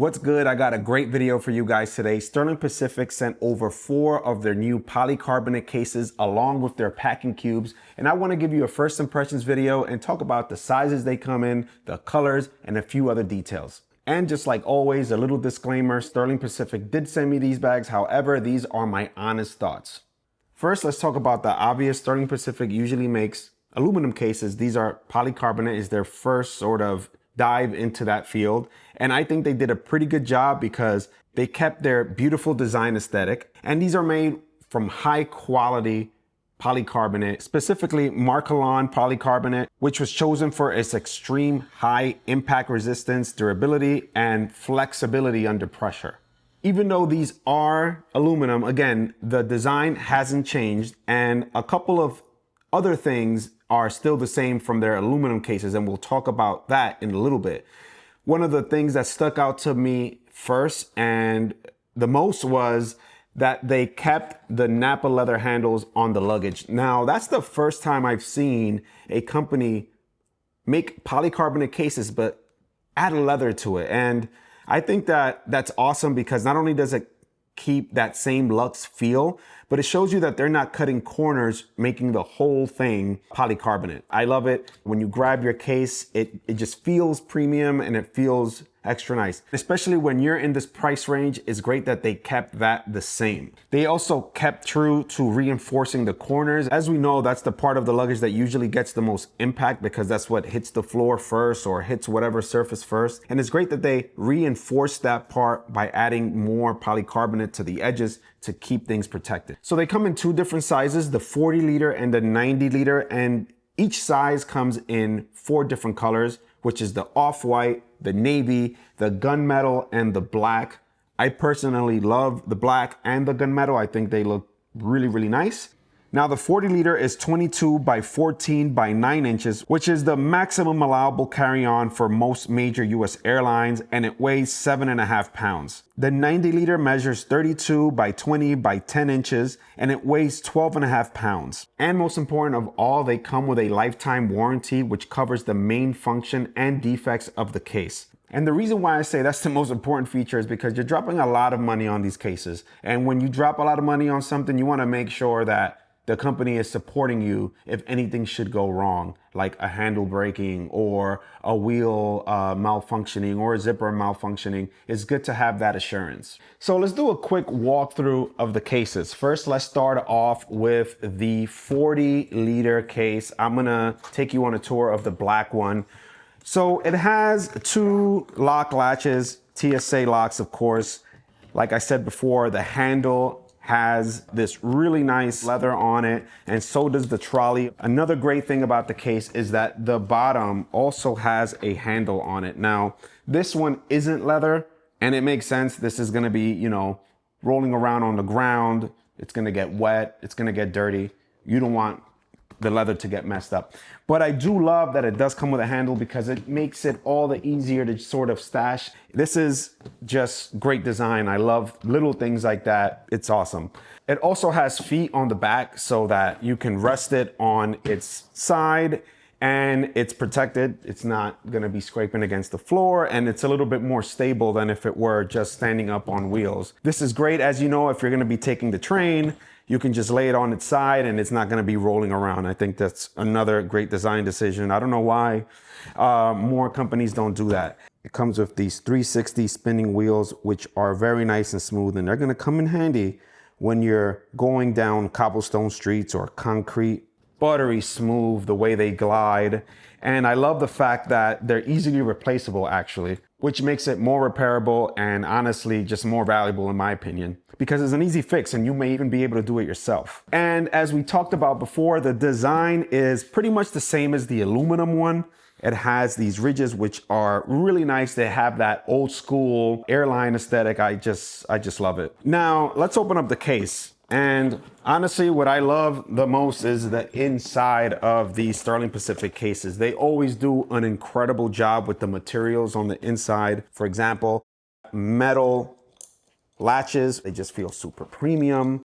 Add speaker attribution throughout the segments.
Speaker 1: What's good? I got a great video for you guys today. Sterling Pacific sent over 4 of their new polycarbonate cases along with their packing cubes. And I want to give you a first impressions video and talk about the sizes they come in, the colors, and a few other details. And just like always, a little disclaimer, Sterling Pacific did send me these bags. However, these are my honest thoughts. First, let's talk about the obvious. Sterling Pacific usually makes aluminum cases. These are polycarbonate, is their first sort of dive into that field. And I think they did a pretty good job because they kept their beautiful design aesthetic. And these are made from high quality polycarbonate, specifically Makrolon polycarbonate, which was chosen for its extreme high impact resistance, durability, and flexibility under pressure. Even though these are aluminum, again, the design hasn't changed, and a couple of other things are still the same from their aluminum cases, and we'll talk about that in a little bit. One of the things that stuck out to me first and the most was that they kept the Napa leather handles on the Luggage. Now, that's the first time I've seen a company make polycarbonate cases, but add leather to it. And I think that that's awesome because not only does it keep that same luxe feel, but it shows you that they're not cutting corners, making the whole thing polycarbonate. I love it. When you grab your case, it just feels premium and it feels extra nice. Especially when you're in this price range, it's great that they kept that the same. They also kept true to reinforcing the corners. As we know, that's the part of the Luggage that usually gets the most impact because that's what hits the floor first or hits whatever surface first. And it's great that they reinforced that part by adding more polycarbonate to the edges to keep things protected. So they come in 2 different sizes, the 40 liter and the 90 liter, and each size comes in 4 different colors, which is the off-white, the navy, the gunmetal, and the black. I personally love the black and the gunmetal. I think they look really, really nice. Now the 40 liter is 22 by 14 by 9 inches, which is the maximum allowable carry-on for most major US airlines, and it weighs 7.5 pounds. The 90 liter measures 32 by 20 by 10 inches, and it weighs 12.5 pounds. And most important of all, they come with a lifetime warranty, which covers the main function and defects of the case. And the reason why I say that's the most important feature is because you're dropping a lot of money on these cases. And when you drop a lot of money on something, you want to make sure that the company is supporting you if anything should go wrong, like a handle breaking or a wheel malfunctioning or a zipper malfunctioning. It's good to have that assurance. So let's do a quick walkthrough of the cases. First, let's start off with the 40 liter case. I'm gonna take you on a tour of the black one. So it has 2 lock latches, TSA locks, of course. Like I said before, the handle has this really nice leather on it, and so does the trolley. Another great thing about the case is that the bottom also has a handle on it. Now, this one isn't leather, and it makes sense. This is gonna be, rolling around on the ground. It's gonna get wet, it's gonna get dirty. You don't want the leather to get messed up. But I do love that it does come with a handle because it makes it all the easier to sort of stash. This is just great design. I love little things like that. It's awesome. It also has feet on the back so that you can rest it on its side and it's protected. It's not gonna be scraping against the floor, and it's a little bit more stable than if it were just standing up on wheels. This is great, as you know, if you're gonna be taking the train, you can just lay it on its side and it's not gonna be rolling around. I think that's another great design decision. I don't know why more companies don't do that. It comes with these 360 spinning wheels, which are very nice and smooth, and they're gonna come in handy when you're going down cobblestone streets or concrete. Buttery smooth the way they glide. And I love the fact that they're easily replaceable actually, which makes it more repairable and honestly just more valuable in my opinion, because it's an easy fix and you may even be able to do it yourself. And as we talked about before, the design is pretty much the same as the aluminum one. It has these ridges which are really nice. They have that old school airline aesthetic. I just love it. Now let's open up the case. And honestly, what I love the most is the inside of these Sterling Pacific cases. They always do an incredible job with the materials on the inside. For example, metal latches, they just feel super premium.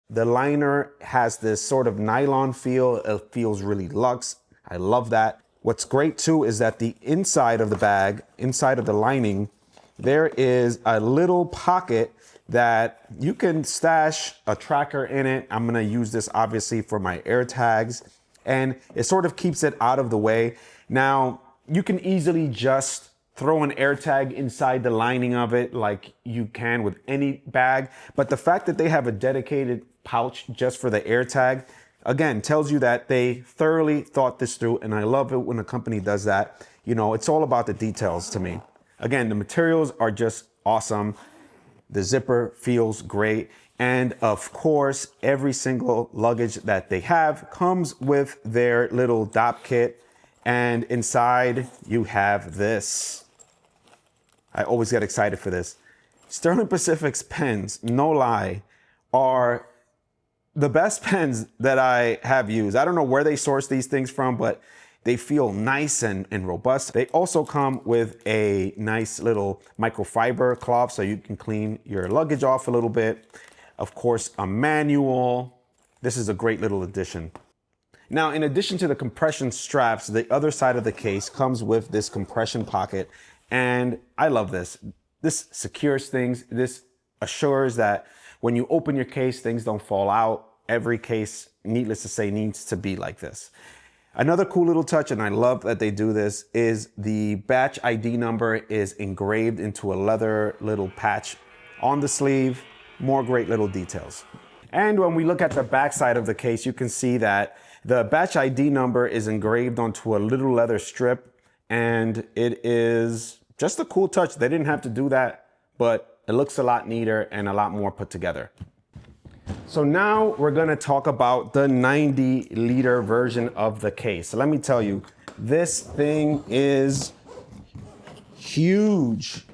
Speaker 1: The liner has this sort of nylon feel. It feels really luxe. I love that. What's great too is that the inside of the bag, inside of the lining, there is a little pocket that you can stash a tracker in it. I'm gonna use this obviously for my air tags, and it sort of keeps it out of the way. Now, you can easily just throw an air tag inside the lining of it like you can with any bag, but the fact that they have a dedicated pouch just for the air tag, again, tells you that they thoroughly thought this through, and I love it when a company does that. You know, it's all about the details to me. Again, the materials are just awesome. The zipper feels great. And of course, every single luggage that they have comes with their little DOP kit. And inside you have this. I always get excited for this. Sterling Pacific's pens, no lie, are the best pens that I have used. I don't know where they source these things from, but they feel nice and robust. They also come with a nice little microfiber cloth so you can clean your luggage off a little bit. Of course, a manual. This is a great little addition. Now, in addition to the compression straps, the other side of the case comes with this compression pocket. And I love this. This secures things. This assures that when you open your case, things don't fall out. Every case, needless to say, needs to be like this. Another cool little touch, and I love that they do this, is the batch ID number is engraved into a leather little patch on the sleeve. More great little details. And when we look at the back side of the case, you can see that the batch ID number is engraved onto a little leather strip, and it is just a cool touch. They didn't have to do that, but it looks a lot neater and a lot more put together. So now we're gonna talk about the 90-liter version of the case. So let me tell you, this thing is huge.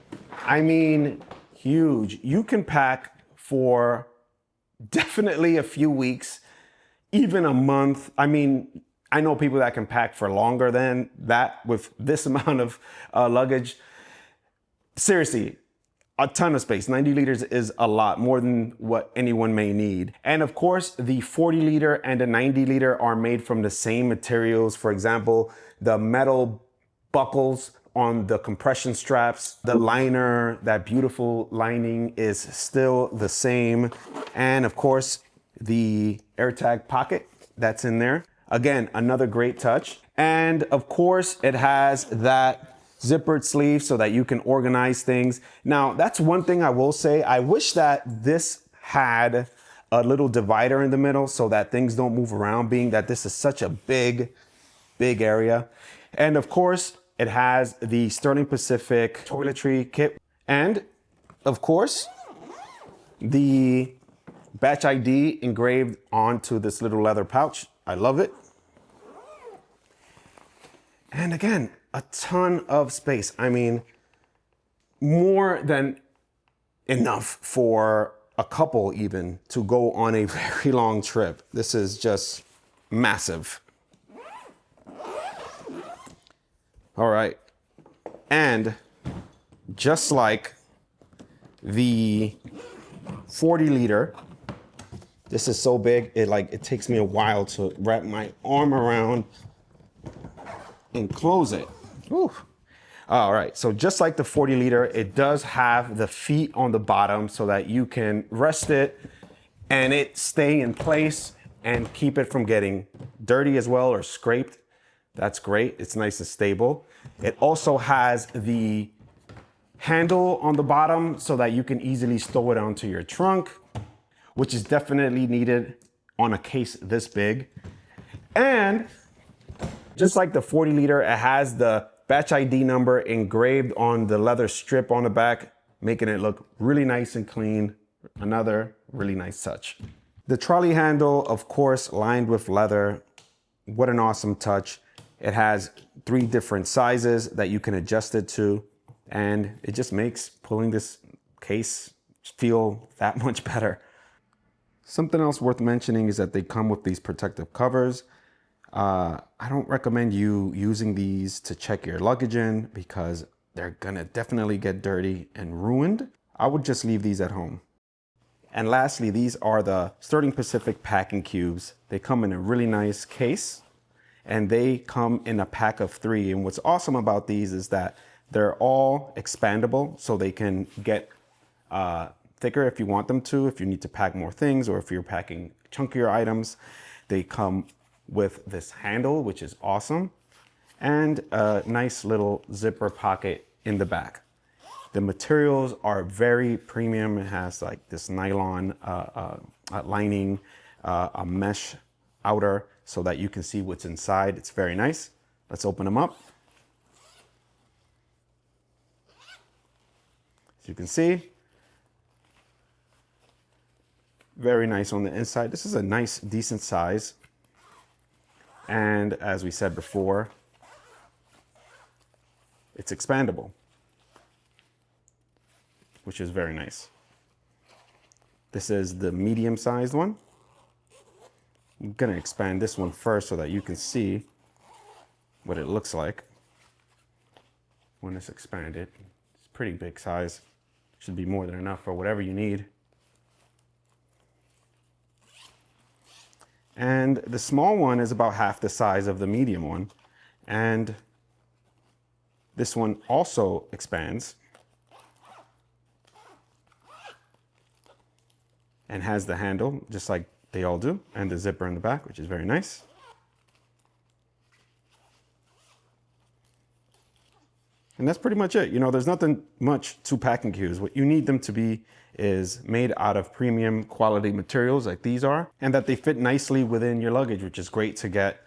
Speaker 1: I mean, huge. You can pack for definitely a few weeks, even a month. I mean, I know people that can pack for longer than that with this amount of luggage. Seriously, a ton of space. 90 liters is a lot, more than what anyone may need. And of course, the 40 liter and the 90 liter are made from the same materials. For example, the metal buckles on the compression straps, the liner, that beautiful lining is still the same. And of course, the AirTag pocket that's in there. Again, another great touch. And of course, it has that zippered sleeve so that you can organize things. Now, that's one thing I will say. I wish that this had a little divider in the middle so that things don't move around, being that this is such a big area. And of course, it has the Sterling Pacific toiletry kit. And of course, the batch ID engraved onto this little leather pouch. I love it. And again, a ton of space. I mean, more than enough for a couple even to go on a very long trip. This is just massive. All right. And just like the 40 liter, this is so big, it takes me a while to wrap my arm around and close it. Whew. All right, so just like the 40 liter, it does have the feet on the bottom so that you can rest it and it stay in place and keep it from getting dirty as well or scraped. That's great, it's nice and stable. It also has the handle on the bottom so that you can easily stow it onto your trunk, which is definitely needed on a case this big. And just like the 40 liter, it has the batch ID number engraved on the leather strip on the back, making it look really nice and clean. Another really nice touch. The trolley handle, of course, lined with leather. What an awesome touch. It has 3 different sizes that you can adjust it to, and it just makes pulling this case feel that much better. Something else worth mentioning is that they come with these protective covers. I don't recommend you using these to check your luggage in because they're gonna definitely get dirty and ruined. I would just leave these at home. And lastly, these are the Sterling Pacific packing cubes. They come in a really nice case and they come in a pack of 3. And what's awesome about these is that They're all expandable, so they can get thicker if you want them to, if you need to pack more things, or if you're packing chunkier items. They come with this handle, which is awesome, and a nice little zipper pocket in the back. The materials are very premium. It has like this nylon lining, a mesh outer so that you can see what's inside. It's very nice. Let's open them up. As you can see, very nice on the inside. This is a nice, decent size. And as we said before, it's expandable, which is very nice. This is the medium-sized one. I'm gonna expand this one first so that you can see what it looks like when it's expanded. It's a pretty big size. Should be more than enough for whatever you need. And the small one is about half the size of the medium one. And this one also expands and has the handle just like they all do, and the zipper in the back, which is very nice. And that's pretty much it. You know, there's nothing much to packing cubes. What you need them to be is made out of premium quality materials like these are, and that they fit nicely within your luggage, which is great to get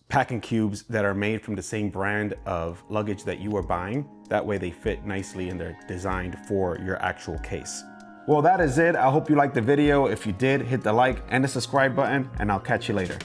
Speaker 1: packing cubes that are made from the same brand of luggage that you are buying. That way they fit nicely and they're designed for your actual case. Well, that is it. I hope you liked the video. If you did, hit the like and the subscribe button, and I'll catch you later.